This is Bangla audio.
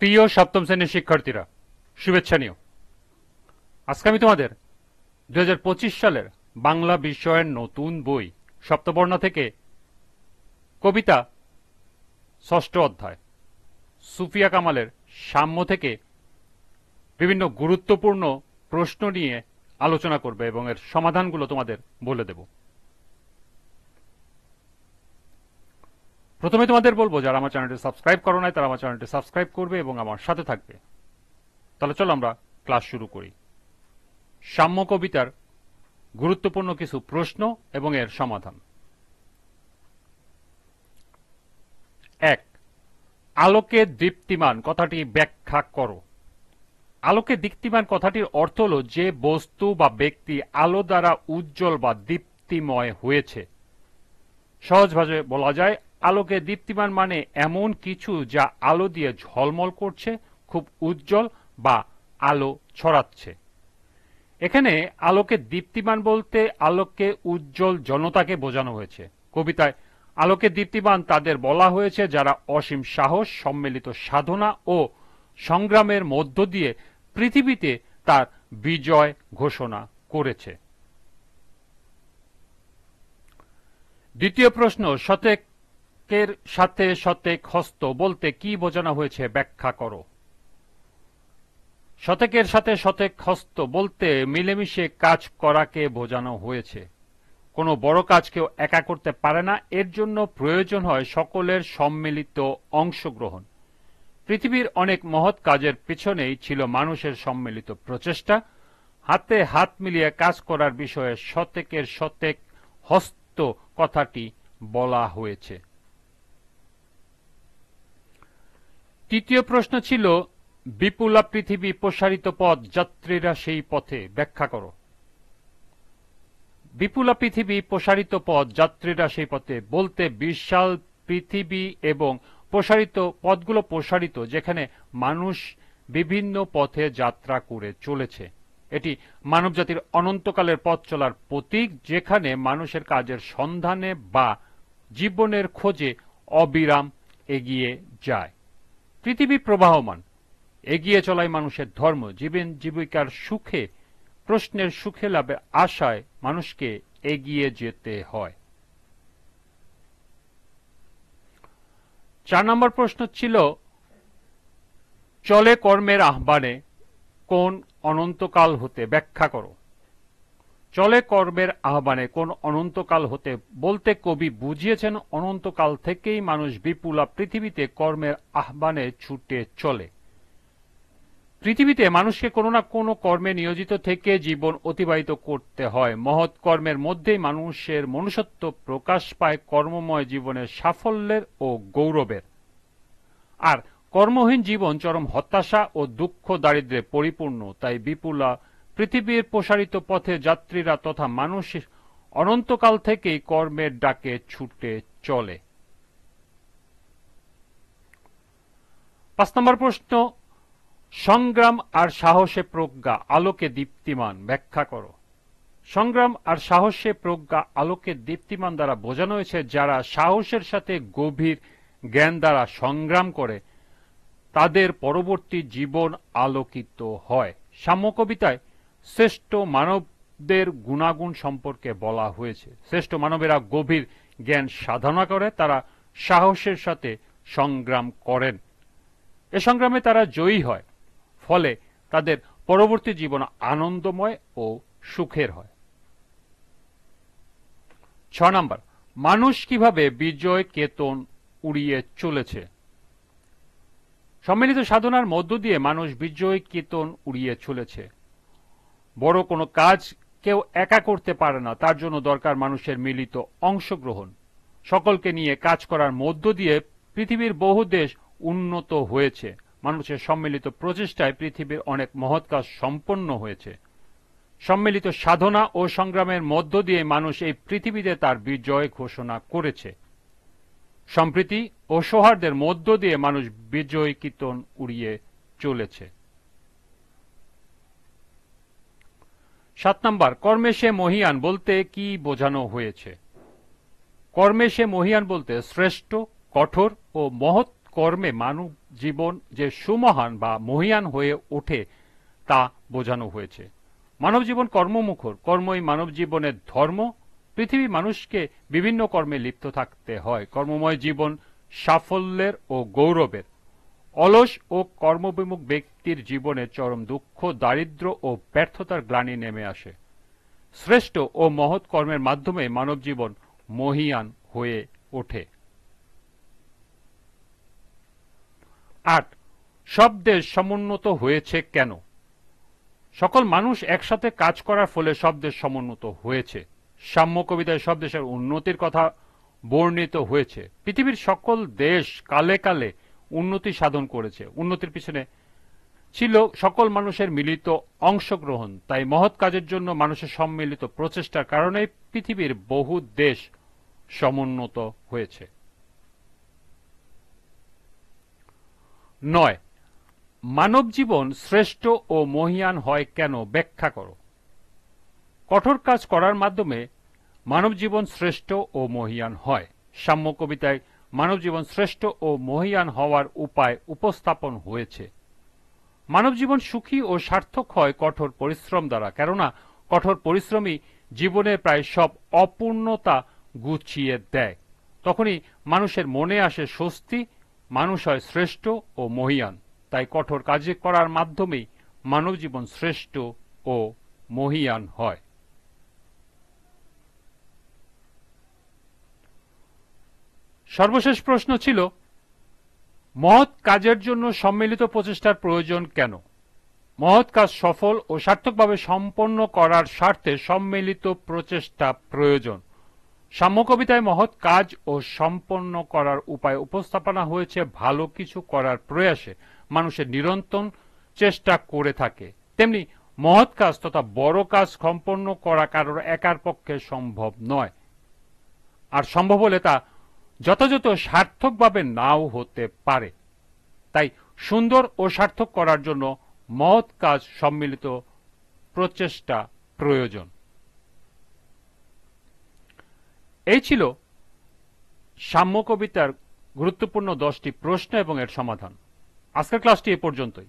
প্রিয় সপ্তম শ্রেণীর শিক্ষার্থীরা, শুভেচ্ছা নিও। আজকে আমি তোমাদের 2025 সালের বাংলা বিষয়ের নতুন বই সপ্তবর্ণ থেকে কবিতা ষষ্ঠ অধ্যায় সুফিয়া কামালের সাম্য থেকে বিভিন্ন গুরুত্বপূর্ণ প্রশ্ন নিয়ে আলোচনা করবে এবং এর সমাধানগুলো তোমাদের বলে দেব। প্রথমে তোমাদের বলবো, যারা আমার চ্যানেলটি সাবস্ক্রাইব করো নাই তারা আমার চ্যানেলটি সাবস্ক্রাইব করবে এবং আমার সাথে থাকবে। তাহলে চলো আমরা ক্লাস শুরু করি। সাম্য কবিতার গুরুত্বপূর্ণ কিছু প্রশ্ন এবং এর সমাধান। 1. আলোকে দীপ্তিমান কথাটি ব্যাখ্যা করো। আলোকে দীপ্তিমান কথাটির অর্থ হল যে বস্তু বা ব্যক্তি আলো দ্বারা উজ্জ্বল বা দীপ্তিময় হয়েছে। সহজভাবে বলা যায়, আলোকে দীপ্তিমান মানে এমন কিছু যা আলো দিয়ে ঝলমল করছে, খুব উজ্জ্বল বা আলো ছড়াচ্ছে। এখানে আলোকে দীপ্তিমান বলতে আলোকে উজ্জ্বল জনতাকে বোঝানো হয়েছে। কবিতায় আলোকে দীপ্তিমান তাদের বলা হয়েছে যারা অসীম সাহস, সম্মিলিত সাধনা ও সংগ্রামের মধ্য দিয়ে পৃথিবীতে তার বিজয় ঘোষণা করেছে। দ্বিতীয় প্রশ্ন, শতেকের সাথে শতেক হস্ত বলতে কি বোঝানো হয়েছে ব্যাখ্যা করো। শতেকের সাথে শতেক হস্ত বলতে মিলেমিশে কাজ করাকে বোঝানো হয়েছে। কোনো বড় কাজ কেউ একা করতে পারে না, এর জন্য প্রয়োজন হয় সকলের সম্মিলিত অংশগ্রহণ। পৃথিবীর অনেক মহৎ কাজের পিছনেই ছিল মানুষের সম্মিলিত প্রচেষ্টা। হাতে হাত মিলিয়ে কাজ করার বিষয়ে শতেকের শতেক হস্ত কথাটি বলা হয়েছে। তৃতীয় প্রশ্ন ছিল, বিপুলা পৃথিবী প্রসারিত পথ, যাত্রীরা সেই পথে ব্যাখ্যা করো। বিপুলা পৃথিবী প্রসারিত পথ, যাত্রীরা সেই পথে বলতে বিশাল পৃথিবী এবং প্রসারিত পথগুলো প্রসারিত, যেখানে মানুষ বিভিন্ন পথে যাত্রা করে চলেছে। এটি মানবজাতির অনন্তকালের পথ চলার প্রতীক, যেখানে মানুষের কাজের সন্ধানে বা জীবনের খোঁজে অবিরাম এগিয়ে যায়। পৃথিবী প্রবাহমান, এগিয়ে চলাই মানুষের ধর্ম। জীবন জীবিকার সুখে, প্রশ্নের সুখে লাভের আশায় মানুষকে এগিয়ে যেতে হয়। 4 নম্বর প্রশ্ন ছিল, চলে কর্মের আহ্বানে কোন অনন্তকাল হতে ব্যাখ্যা করো। চলে কর্মের আহ্বানে কোন অনন্তকাল হতে বলতে কবি বুঝিয়েছেন অনন্তকাল থেকেই মানুষ বিপুলা পৃথিবীতে কর্মের আহ্বানে ছুটে চলে। পৃথিবীতে মানুষকে কোনো না কোনো কর্মে নিয়োজিত থেকে জীবন অতিবাহিত করতে হয়। মহৎ কর্মের মধ্যেই মানুষের মনুষ্যত্ব প্রকাশ পায়, কর্মময় জীবনের সাফল্যের ও গৌরবের। আর কর্মহীন জীবন চরম হতাশা ও দুঃখ দারিদ্র্যে পরিপূর্ণ। তাই বিপুলা পৃথিবীর প্রসারিত পথে যাত্রীরা তথা মানুষ অনন্তকাল থেকেই কর্মের ডাকে ছুটে চলে। 5 নম্বর প্রশ্ন, সংগ্রাম আর সাহসে প্রজ্ঞা, আলোকে দীপ্তিমান ব্যাখ্যা করো। সংগ্রাম আর সাহসে প্রজ্ঞা, আলোকে দীপ্তিমান দ্বারা বোঝানো হয়েছে যারা সাহসের সাথে গভীর জ্ঞান দ্বারা সংগ্রাম করে তাদের পরবর্তী জীবন আলোকিত হয়। সাম্য কবিতায় শ্রেষ্ঠ মানবদের গুণাগুণ সম্পর্কে বলা হয়েছে। শ্রেষ্ঠ মানবেরা গভীর জ্ঞান সাধনা করে, তারা সাহসের সাথে সংগ্রাম করেন। এ সংগ্রামে তারা জয়ী হয়, ফলে তাদের পরবর্তী জীবন আনন্দময় ও সুখের হয়। 6 নম্বর, মানুষ কিভাবে বিজয় কেতন উড়িয়ে চলেছে। সম্মিলিত সাধনার মধ্য দিয়ে মানুষ বিজয় কেতন উড়িয়ে চলেছে। বড় কোনো কাজ কেউ একা করতে পারে না, তার জন্য দরকার মানুষের মিলিত অংশগ্রহণ। সকলকে নিয়ে কাজ করার মধ্য দিয়ে পৃথিবীর বহু দেশ উন্নত হয়েছে। মানুষের সম্মিলিত প্রচেষ্টায় পৃথিবীর অনেক মহৎ কাজ সম্পন্ন হয়েছে। সম্মিলিত সাধনা ও সংগ্রামের মধ্য দিয়ে মানুষ এই পৃথিবীতে তার বিজয় ঘোষণা করেছে। সম্প্রীতি ও সৌহার্দ্যের মধ্য দিয়ে মানুষ বিজয় কেতন উড়িয়ে চলেছে। 7 নম্বর, কর্মে সে মহীয়ান বলতে কি বোঝানো হয়েছে। কর্মে সে মহীয়ান বলতে শ্রেষ্ঠ, কঠোর ও মহৎ কর্মে মানব জীবন যে সুমহান বা মহিয়ান হয়ে ওঠে তা বোঝানো হয়েছে। মানব জীবন কর্মমুখর, কর্মই মানব জীবনের ধর্ম। পৃথিবী মানুষকে বিভিন্ন কর্মে লিপ্ত থাকতে হয়। কর্মময় জীবন সাফল্যের ও গৌরবের। অলস ও কর্মবিমুখ ব্যক্তির জীবনে চরম দুঃখ, দারিদ্র্য ও ব্যর্থতার গ্লানি নেমে আসে। শ্রেষ্ঠ ও মহৎ কর্মের মাধ্যমে মানব জীবন মহীয়ান হয়ে ওঠে। ৮. সব দেশ সমুন্নত হয়েছে কেন? সকল মানুষ একসাথে কাজ করার ফলে সব দেশ সমুন্নত হয়েছে। সাম্য কবিতায় সব দেশের উন্নতির কথা বর্ণিত হয়েছে। পৃথিবীর সকল দেশ কালে কালে উন্নতি সাধন করেছে। উন্নতির পিছনে ছিল সকল মানুষের মিলিত অংশগ্রহণ। তাই মহৎ কাজের জন্য মানুষের সম্মিলিত প্রচেষ্টার কারণে পৃথিবীর বহু দেশ সমুন্নত হয়েছে। ৯. মানব জীবন শ্রেষ্ঠ ও মহীয়ান হয় কেন ব্যাখ্যা করো। কঠোর কাজ করার মাধ্যমে মানব জীবন শ্রেষ্ঠ ও মহীয়ান হয়। সাম্য কবিতায় মানব জীবন শ্রেষ্ঠ ও মহীয়ান হওয়ার উপায় উপস্থাপন হয়েছে। মানব জীবন সুখী ও সার্থক হয় কঠোর পরিশ্রম দ্বারা, কেননা কঠোর পরিশ্রমই জীবনের প্রায় সব অপূর্ণতা গুছিয়ে দেয়। তখনই মানুষের মনে আসে স্বস্তি, মানুষ হয় শ্রেষ্ঠ ও মহীয়ান। তাই কঠোর কাজ করার মাধ্যমেই মানব জীবন শ্রেষ্ঠ ও মহীয়ান হয়। সর্বশেষ প্রশ্ন ছিল, মহৎ কাজের জন্য সম্মিলিত প্রচেষ্টার প্রয়োজন কেন? মহৎ কাজ সফল ও সার্থকভাবে সম্পন্ন করার স্বার্থে সম্মিলিত প্রচেষ্টা প্রয়োজন। সাম্য কবিতায় মহৎ কাজ ও সম্পন্ন করার উপায় উপস্থাপনা হয়েছে ভালো কিছু করার প্রয়াসে মানুষের নিরন্তর চেষ্টা করে থাকে। তেমনি মহৎ কাজ তথা বড় কাজ সম্পন্ন করা কারোর একার পক্ষে সম্ভব নয়, আর সম্ভব হলে তা যথাযথ সার্থকভাবে নাও হতে পারে। তাই সুন্দর ও সার্থক করার জন্য মহৎ কাজ সম্মিলিত প্রচেষ্টা প্রয়োজন। এই ছিল সাম্য কবিতার গুরুত্বপূর্ণ 10টি প্রশ্ন এবং এর সমাধান। আজকের ক্লাসটি এ পর্যন্তই।